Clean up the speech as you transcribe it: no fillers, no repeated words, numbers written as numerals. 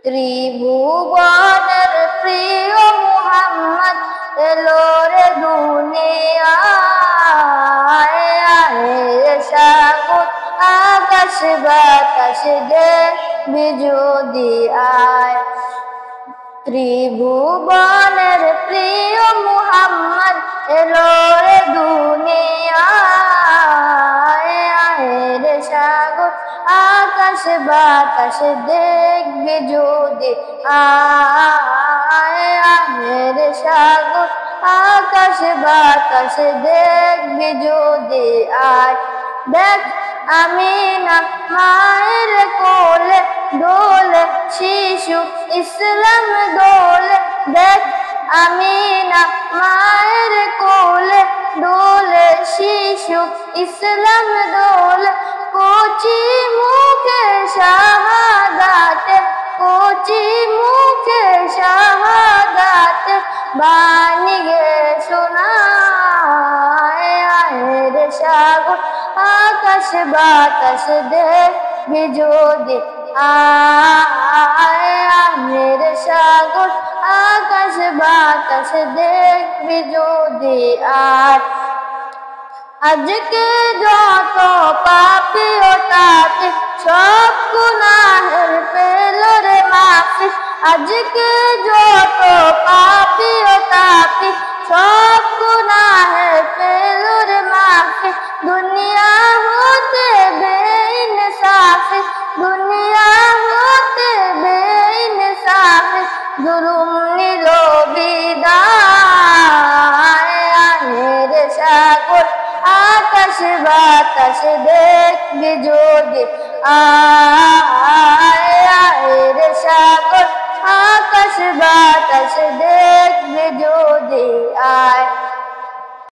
ত্রিভুবনের প্রিয় মুহাম্মদ এলো রে দুনিয়ায়, আয়ে সাগর আকাশ বাতাস দেখবি যদি আয়। ত্রিভুবনের প্রিয় মুহাম্মদ এলো রে দুনিয়ায়, আয়ে রে সাগর আকাশ বাতাস দেখবি যদি আয়, আয়ে রে সাগর আকাশ বাতাস দেখবি যদি আয়। দেখ আমিনা মায়ের কোলে দোলে শিশু ইসলাম দোলে, দেখ আমিনা মায়ের কোলে দোলে শিশু ইসলাম দোলে। কচি মুখে শাহাদাতে, কচি মুখে শাহাদাতে বাণী গে শোনায়, আয়ে রে সাগর আকাশ বাতাস দেখবি যদি আয়, আয়ে রে সাগর আকাশ বাতাস দেখবি যদি আয়। আজকে যত পাপী ও তাপী সব গুনাহের পেল রে মাফি, আজকে যত পাপী ও তাপী সব গুনাহের পেল রে মাফি। দুনিয়া হতে বেইনসাফি, দুনিয়া হতে বেইনসাফি জুলুম নিল বিদায়, আয়ে রে সাগর আকাশ বাতাস দেখবি যদি আয়, আয়ে রে সাগর আকাশ বাতাস দেখবি যদি আয়।